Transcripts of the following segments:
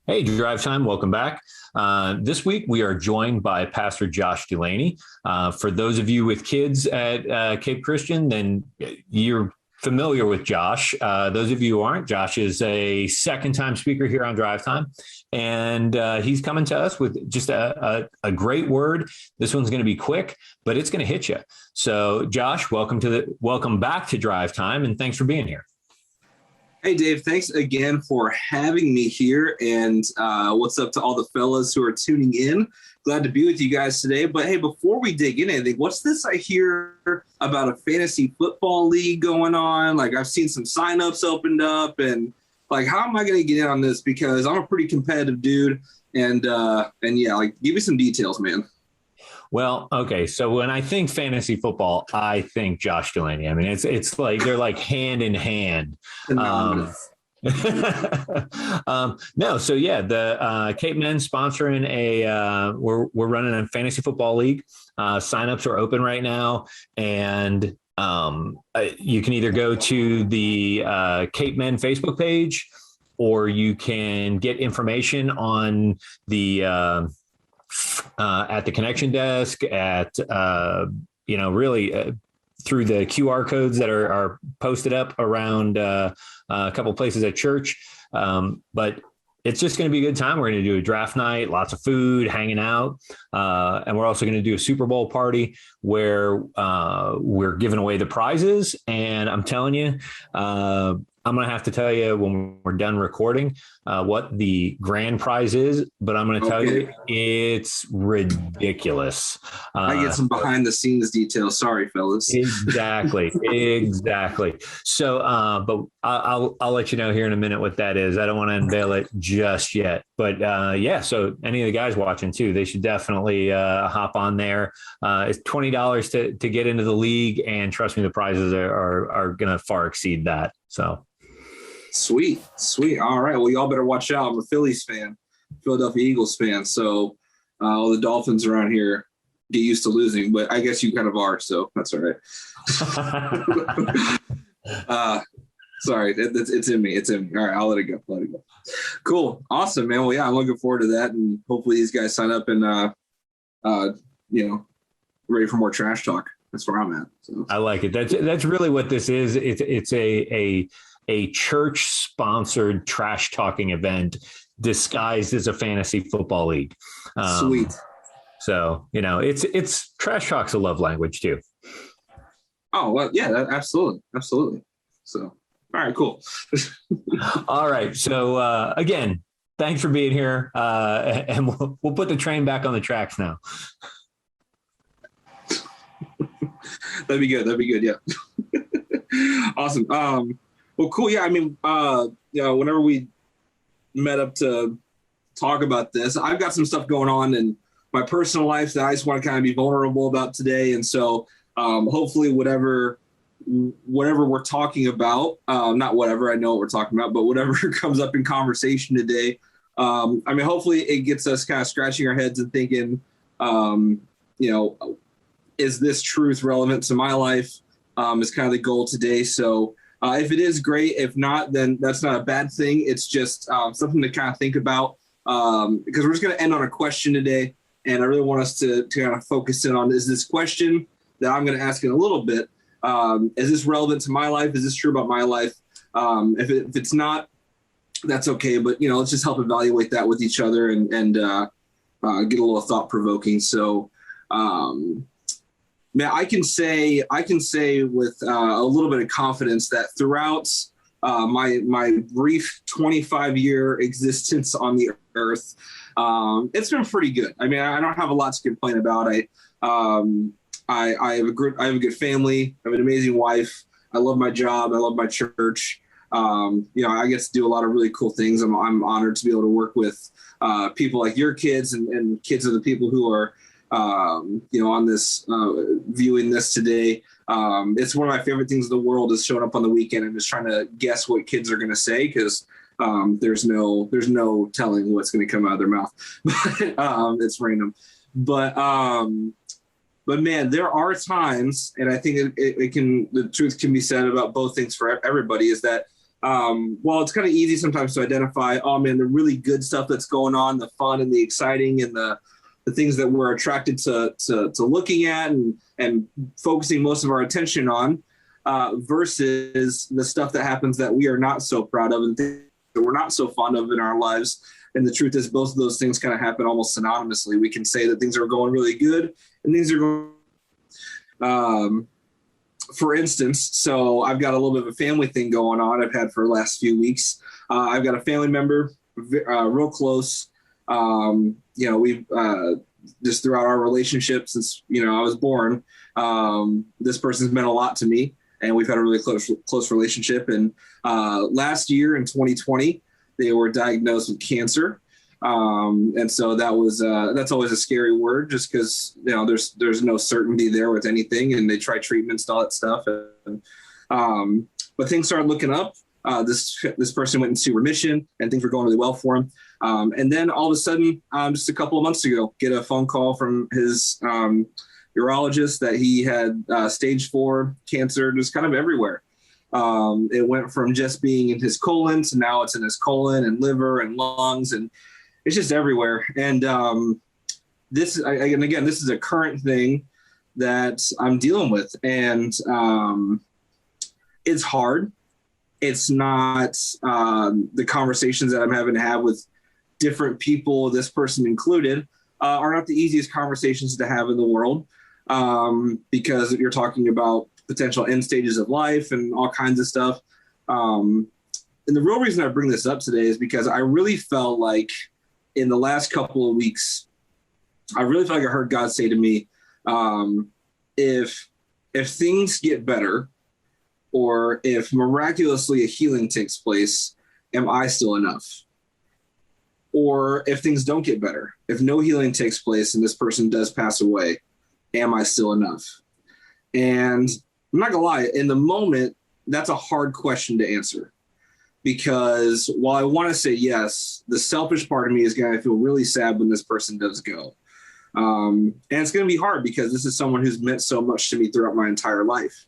Hey, Drivetime, welcome back. This week, we are joined by Pastor Josh DuLany. For those of you with kids at Cape Christian, then you're familiar with Josh. Those of you who aren't, Josh is a second-time speaker here on Drivetime, and he's coming to us with just a great word. This one's going to be quick, but it's going to hit you. So, Josh, welcome back to Drivetime, and thanks for being here. Hey, Dave, thanks again for having me here. And what's up to all the fellas who are tuning in? Glad to be with you guys today. But hey, before we dig in anything, what's this I hear about a fantasy football league going on? Like, I've seen some signups opened up, and like, how am I going to get in on this? Because I'm a pretty competitive dude. And yeah, like, give me some details, man. Well, okay. So when I think fantasy football, I think Josh DuLany. I mean, it's like they're like hand in hand. No, so yeah, the CapeMEN sponsoring we're running a fantasy football league. Signups are open right now, and you can either go to the CapeMEN Facebook page, or you can get information on the at the connection desk, at really through the QR codes that are posted up around a couple places at church. But it's just going to be a good time. We're going to do a draft night, lots of food, hanging out. And we're also going to do a Super Bowl party where we're giving away the prizes. And I'm telling you, I'm going to have to tell you when we're done recording what the grand prize is, but I'm going to tell you it's ridiculous. I get some behind the scenes details. Sorry, fellas. Exactly. So, but I'll let you know here in a minute what that is. I don't want to unveil it just yet, but yeah. So any of the guys watching too, they should definitely hop on there. It's $20 to get into the league, and trust me, the prizes are going to far exceed that. So. Sweet. All right. Well, y'all better watch out. I'm a Phillies fan, Philadelphia Eagles fan. So all the Dolphins around here get used to losing, but I guess you kind of are. So that's all right. Sorry. It's in me. All right. I'll let it go. Cool. Awesome, man. Well, yeah, I'm looking forward to that. And hopefully these guys sign up and, ready for more trash talk. That's where I'm at. So. I like it. That's really what this is. It's a church-sponsored trash talking event disguised as a fantasy football league. Sweet. So, it's trash talk's a love language too. Oh, well, yeah, absolutely. So, all right, cool. All right. So, again, thanks for being here. And we'll put the train back on the tracks now. That'd be good. Yeah. Awesome. Well, cool. Yeah. I mean, whenever we met up to talk about this, I've got some stuff going on in my personal life that I just want to kind of be vulnerable about today. And so hopefully whatever we're talking about, not whatever, I know what we're talking about, but whatever comes up in conversation today, hopefully it gets us kind of scratching our heads and thinking, is this truth relevant to my life? Is kind of the goal today. So if it is, great. If not, then that's not a bad thing. It's just something to kind of think about because we're just going to end on a question today. And I really want us to kind of focus in on, is this question that I'm going to ask in a little bit, is this relevant to my life? Is this true about my life? If it's not, that's okay. But, let's just help evaluate that with each other and get a little thought provoking. So, man, I can say with a little bit of confidence that throughout my brief 25-year existence on the earth, it's been pretty good. I mean, I don't have a lot to complain about. I have a good family. I have an amazing wife. I love my job. I love my church. I get to do a lot of really cool things. I'm honored to be able to work with people like your kids and kids of the people who are on this, viewing this today. It's one of my favorite things in the world is showing up on the weekend and just trying to guess what kids are going to say. Cause, there's no telling what's going to come out of their mouth, but, it's random. But man, there are times, and I think the truth can be said about both things for everybody, is that while it's kind of easy sometimes to identify, oh man, the really good stuff that's going on, the fun and the exciting and the things that we're attracted to looking at and focusing most of our attention on, versus the stuff that happens that we are not so proud of and things that we're not so fond of in our lives. And the truth is both of those things kind of happen almost synonymously. We can say that things are going really good and things are going, for instance, so I've got a little bit of a family thing going on I've had for the last few weeks. I've got a family member, real close. We've just throughout our relationship since, I was born, this person's meant a lot to me, and we've had a really close relationship. And last year in 2020, they were diagnosed with cancer. And so that's always a scary word, just because, there's no certainty there with anything, and they try treatments and all that stuff. But things started looking up. This person went into remission and things were going really well for him. And then all of a sudden, just a couple of months ago, get a phone call from his urologist that he had stage 4 cancer, just kind of everywhere. It went from just being in his colon to now it's in his colon and liver and lungs, and it's just everywhere. And this is a current thing that I'm dealing with, and it's hard. It's not the conversations that I'm having to have with different people, this person included, are not the easiest conversations to have in the world, because you're talking about potential end stages of life and all kinds of stuff. And the real reason I bring this up today is because I really felt like in the last couple of weeks, I heard God say to me, if things get better, or if miraculously a healing takes place, am I still enough? Or if things don't get better, if no healing takes place and this person does pass away, am I still enough? And I'm not gonna lie, in the moment, that's a hard question to answer, because while I want to say yes, the selfish part of me is going to feel really sad when this person does go. And it's going to be hard because this is someone who's meant so much to me throughout my entire life.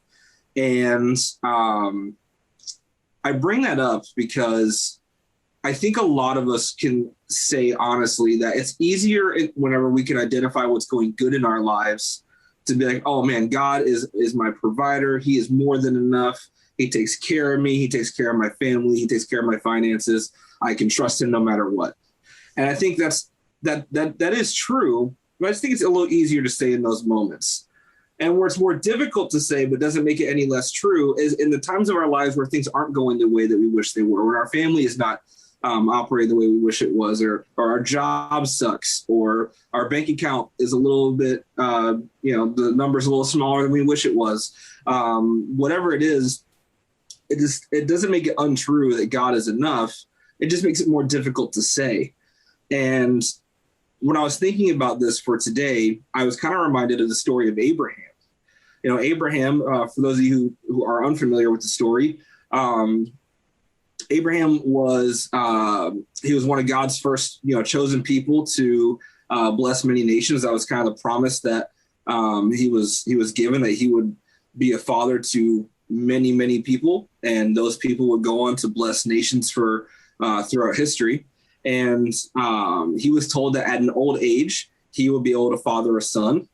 And I bring that up because I think a lot of us can say honestly that it's easier whenever we can identify what's going good in our lives to be like, oh man, God is my provider. He is more than enough. He takes care of me. He takes care of my family. He takes care of my finances. I can trust him no matter what. And I think that is true, but I just think it's a little easier to say in those moments. And where it's more difficult to say, but doesn't make it any less true, is in the times of our lives where things aren't going the way that we wish they were, when our family is not operating the way we wish it was, or our job sucks, or our bank account is a little bit, the number's a little smaller than we wish it was. Whatever it is, it doesn't make it untrue that God is enough. It just makes it more difficult to say. And when I was thinking about this for today, I was kind of reminded of the story of Abraham. Abraham, for those of you who are unfamiliar with the story, Abraham was he was one of God's first chosen people to bless many nations. That was kind of the promise that he was given, that he would be a father to many, many people, and those people would go on to bless nations for throughout history. And he was told that at an old age he would be able to father a son,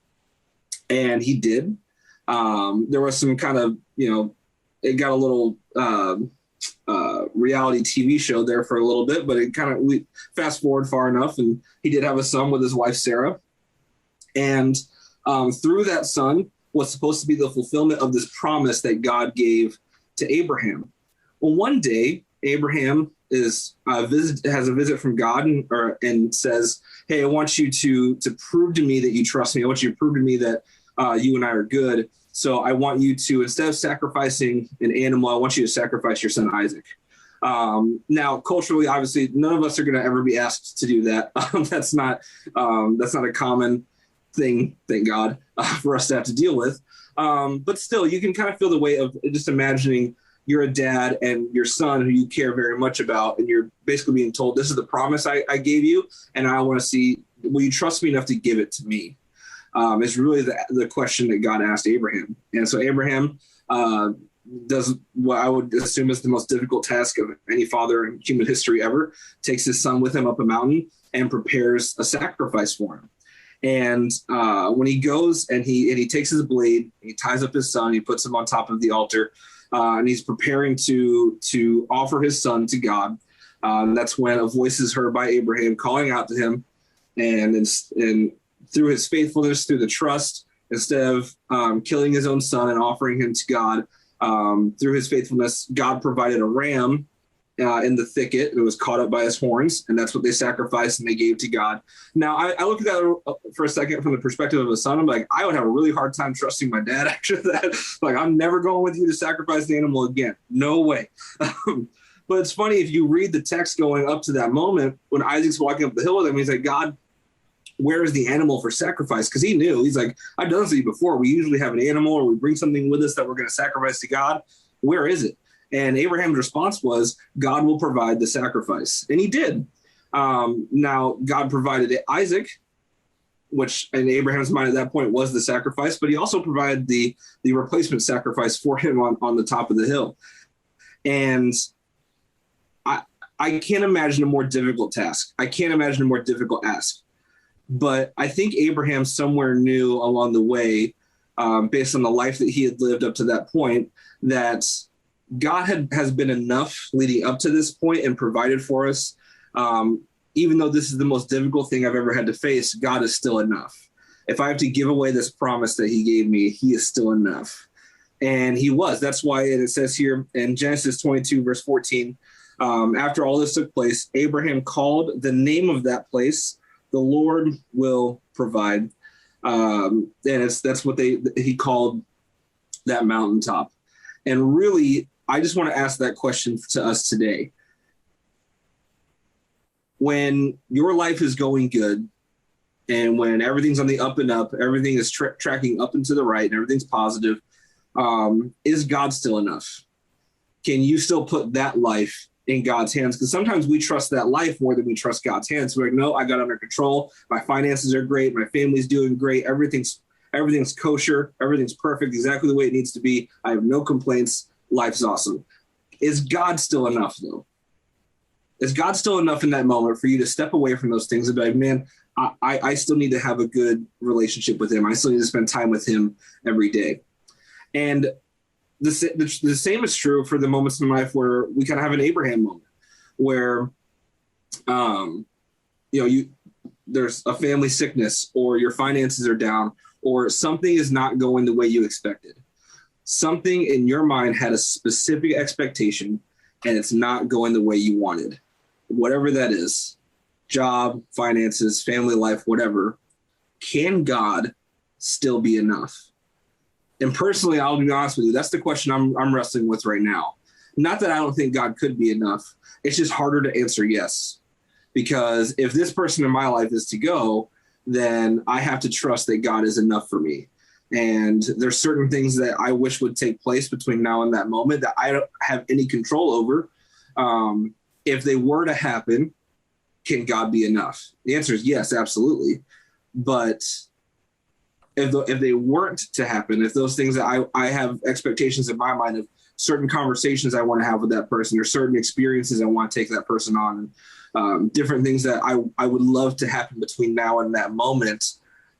and he did. There was some kind of it got a little reality TV show there for a little bit, but we fast forward far enough, and he did have a son with his wife Sarah. And through that son was supposed to be the fulfillment of this promise that God gave to Abraham. Well, one day Abraham has a visit from God and says, "Hey, I want you to prove to me that you trust me. I want you to prove to me that you and I are good. So I want you to, instead of sacrificing an animal, I want you to sacrifice your son Isaac." Now, culturally, obviously, none of us are going to ever be asked to do that. That's not a common thing, thank God, for us to have to deal with. But still, you can kind of feel the weight of just imagining you're a dad and your son who you care very much about, and you're basically being told, this is the promise I gave you, and I want to see, will you trust me enough to give it to me? It's really the question that God asked Abraham. And so Abraham does what I would assume is the most difficult task of any father in human history ever, takes his son with him up a mountain and prepares a sacrifice for him. And when he goes and he takes his blade, he ties up his son, he puts him on top of the altar, and he's preparing to offer his son to God. That's when a voice is heard by Abraham calling out to him, and through his faithfulness, through the trust, instead of killing his own son and offering him to God, through his faithfulness, God provided a ram in the thicket. It was caught up by his horns, and that's what they sacrificed and they gave to God. Now, I look at that for a second from the perspective of a son. I'm like, I would have a really hard time trusting my dad after that. Like, I'm never going with you to sacrifice the animal again. No way. But it's funny, if you read the text going up to that moment, when Isaac's walking up the hill with him, he's like, God, where is the animal for sacrifice? Because he knew, he's like, I've done this to you before. We usually have an animal or we bring something with us that we're going to sacrifice to God. Where is it? And Abraham's response was, God will provide the sacrifice. And he did. Now, God provided Isaac, which in Abraham's mind at that point was the sacrifice, but he also provided the replacement sacrifice for him on the top of the hill. And I can't imagine a more difficult task. I can't imagine a more difficult ask. But I think Abraham somewhere knew along the way, based on the life that he had lived up to that point, that God has been enough leading up to this point and provided for us. Even though this is the most difficult thing I've ever had to face, God is still enough. If I have to give away this promise that he gave me, he is still enough. And he was. That's why it says here in Genesis 22, verse 14, after all this took place, Abraham called the name of that place, the Lord will provide. And that's what he called that mountaintop. And really, I just want to ask that question to us today. When your life is going good and when everything's on the up and up, everything is tracking up and to the right and everything's positive, is God still enough? Can you still put that life in God's hands? Because sometimes we trust that life more than we trust God's hands. We're like, no, I got under control. My finances are great. My family's doing great. Everything's kosher. Everything's perfect, exactly the way it needs to be. I have no complaints. Life's awesome. Is God still enough, though? Is God still enough in that moment for you to step away from those things and be like, man, I still need to have a good relationship with him. I still need to spend time with him every day. And the same is true for the moments in life where we kind of have an Abraham moment where, there's a family sickness or your finances are down or something is not going the way you expected. Something in your mind had a specific expectation and it's not going the way you wanted. Whatever that is, job, finances, family life, whatever, can God still be enough? And personally, I'll be honest with you, that's the question I'm wrestling with right now. Not that I don't think God could be enough. It's just harder to answer yes. Because if this person in my life is to go, then I have to trust that God is enough for me. And there's certain things that I wish would take place between now and that moment that I don't have any control over. If they were to happen, can God be enough? The answer is yes, absolutely. But if they weren't to happen, if those things that I have expectations in my mind of certain conversations I want to have with that person or certain experiences I want to take that person on, different things that I would love to happen between now and that moment,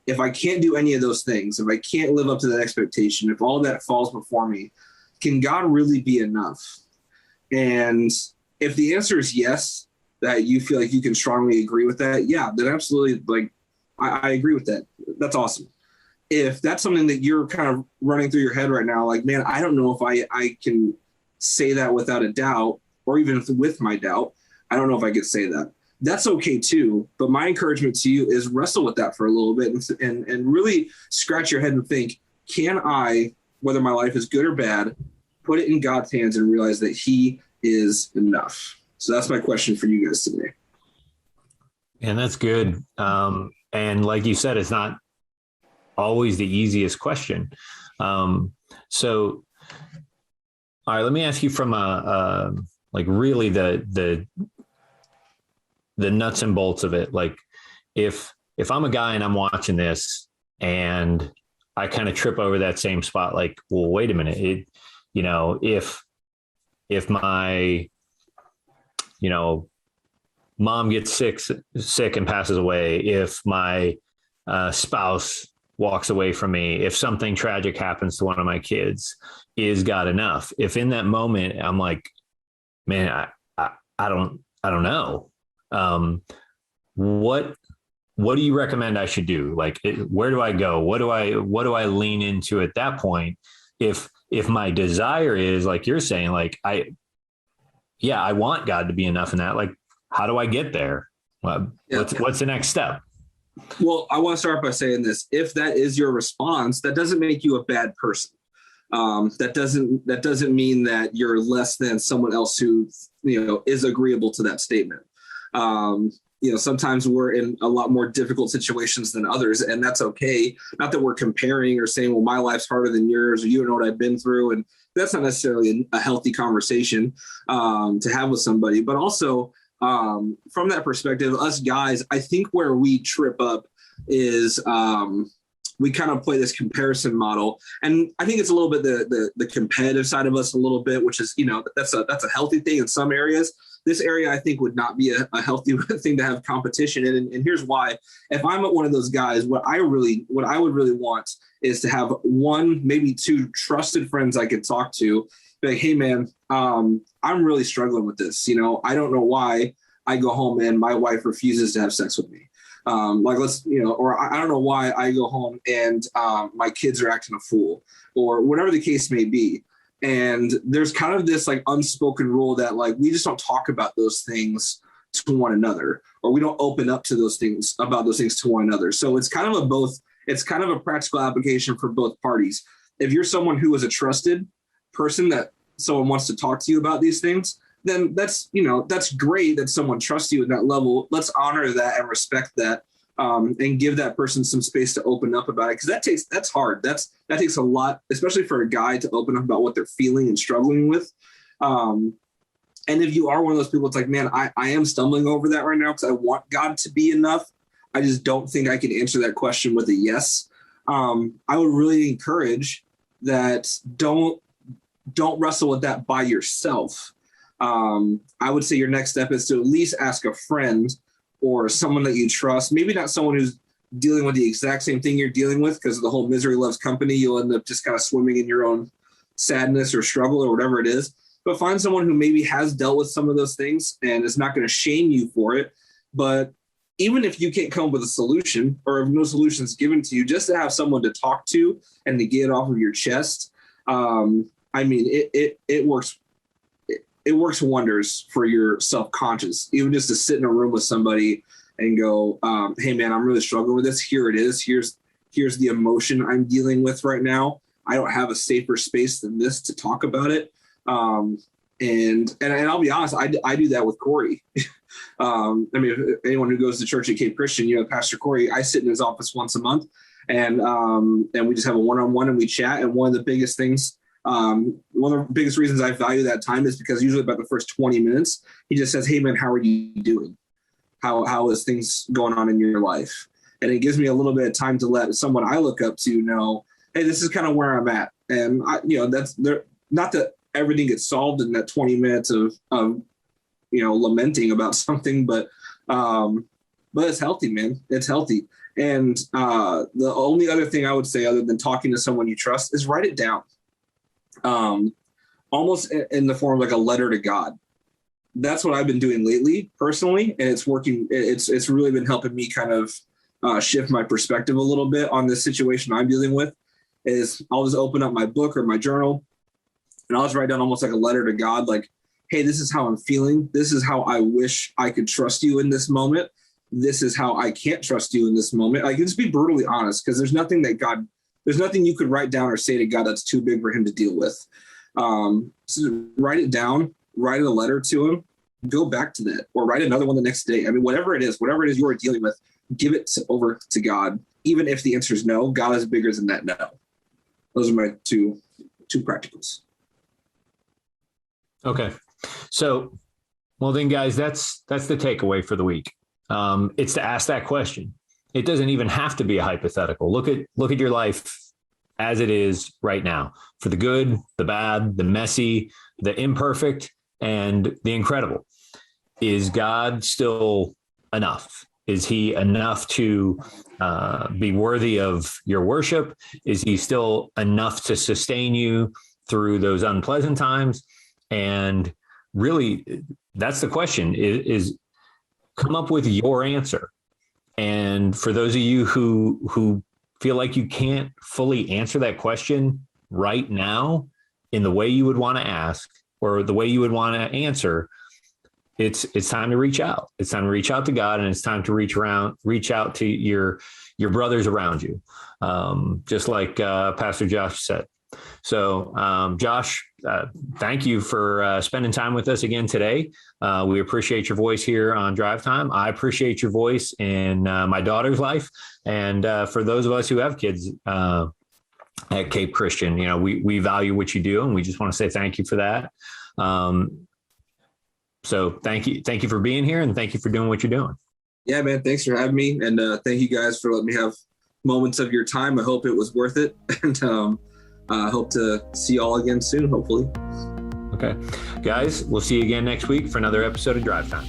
if I can't do any of those things, if I can't live up to that expectation, if all that falls before me, can God really be enough? And if the answer is yes, that you feel like you can strongly agree with that, yeah, then absolutely, like, I agree with that. That's awesome. If that's something that you're kind of running through your head right now, like, man, I don't know if I can say that without a doubt, or even with my doubt, I don't know if I could say that. That's okay too. But my encouragement to you is wrestle with that for a little bit and really scratch your head and think, can I, whether my life is good or bad, put it in God's hands and realize that he is enough? So that's my question for you guys today. And that's good. And like you said, it's not always the easiest question. So, all right, let me ask you from really the nuts and bolts of it. Like if I'm a guy and I'm watching this and I kind of trip over that same spot, like, well, wait a minute, if my, mom gets sick and passes away, if my spouse walks away from me, if something tragic happens to one of my kids, is God enough? If in that moment I'm like, man, I don't know. What do you recommend I should do? Like, where do I go? What do I lean into at that point? If my desire is, like you're saying, like, I want God to be enough in that, like, how do I get there? What's the next step? Well, I want to start by saying this. If that is your response, that doesn't make you a bad person. That doesn't mean that you're less than someone else who, is agreeable to that statement. Sometimes we're in a lot more difficult situations than others, and that's okay. Not that we're comparing or saying, well, my life's harder than yours, or you don't know what I've been through. And that's not necessarily a healthy conversation to have with somebody. But also, from that perspective, us guys, I think where we trip up is we kind of play this comparison model. And I think it's a little bit the competitive side of us a little bit, which is, that's a healthy thing in some areas. This area, I think, would not be a healthy thing to have competition in. And here's why. If I'm one of those guys, what I would really want is to have one, maybe two trusted friends I could talk to. Be like, hey, man, I'm really struggling with this. I don't know why I go home and my wife refuses to have sex with me. Or I don't know why I go home and my kids are acting a fool, or whatever the case may be. And there's kind of this like unspoken rule that like we just don't talk about those things to one another, or we don't open up to those things to one another. So it's kind of it's kind of a practical application for both parties. If you're someone who is a trusted person that someone wants to talk to you about these things, then that's great that someone trusts you at that level. Let's honor that and respect that, and give that person some space to open up about it. Because that's hard. That takes a lot, especially for a guy, to open up about what they're feeling and struggling with. And if you are one of those people, it's like, man, I am stumbling over that right now because I want God to be enough. I just don't think I can answer that question with a yes. I would really encourage that don't wrestle with that by yourself. I would say your next step is to at least ask a friend or someone that you trust, maybe not someone who's dealing with the exact same thing you're dealing with, because of the whole misery loves company. You'll end up just kind of swimming in your own sadness or struggle or whatever it is. But find someone who maybe has dealt with some of those things and is not going to shame you for it. But even if you can't come up with a solution, or if no solution is given to you, just to have someone to talk to and to get it off of your chest, it works. It works wonders for your self-conscious, even just to sit in a room with somebody and go, hey, man, I'm really struggling with this. Here it is. Here's the emotion I'm dealing with right now. I don't have a safer space than this to talk about it. And I'll be honest, I do that with Corey. Anyone who goes to church at Cape Christian, Pastor Corey, I sit in his office once a month, and we just have a one-on-one and we chat. And one of the biggest things, one of the biggest reasons I value that time is because usually about the first 20 minutes, he just says, hey, man, how are you doing? How is things going on in your life? And it gives me a little bit of time to let someone I look up to know, hey, this is kind of where I'm at. And that's there. Not that everything gets solved in that 20 minutes of lamenting about something, but it's healthy, man. It's healthy. And the only other thing I would say, other than talking to someone you trust, is write it down. Almost in the form of like a letter to God. That's what I've been doing lately personally. And it's working. It's really been helping me kind of shift my perspective a little bit on this situation I'm dealing with. Is I'll just open up my book or my journal and I'll just write down almost like a letter to God. Like, hey, this is how I'm feeling. This is how I wish I could trust you in this moment. This is how I can't trust you in this moment. Like, just be brutally honest, because there's nothing you could write down or say to God that's too big for him to deal with. So write it down, write a letter to him, go back to that, or write another one the next day. I mean, whatever it is you are dealing with, give it over to God. Even if the answer is no, God is bigger than that no. Those are my two practicals. Okay. So, well then, guys, that's the takeaway for the week. It's to ask that question. It doesn't even have to be a hypothetical. Look at your life as it is right now, for the good, the bad, the messy, the imperfect, and the incredible. Is God still enough? Is he enough to be worthy of your worship? Is he still enough to sustain you through those unpleasant times? And really, that's the question, is come up with your answer. And for those of you who feel like you can't fully answer that question right now in the way you would want to ask or the way you would want to answer, it's time to reach out. It's time to reach out to God, and it's time to reach out to your brothers around you, just like Pastor Josh said. So, Josh, thank you for spending time with us again today. We appreciate your voice here on Drive Time. I appreciate your voice in my daughter's life. And for those of us who have kids at Cape Christian, we value what you do, and we just want to say thank you for that. So thank you for being here, and thank you for doing what you're doing. Yeah, man. Thanks for having me. And thank you guys for letting me have moments of your time. I hope it was worth it. And I hope to see you all again soon, hopefully. Okay. Guys, we'll see you again next week for another episode of Drive Time.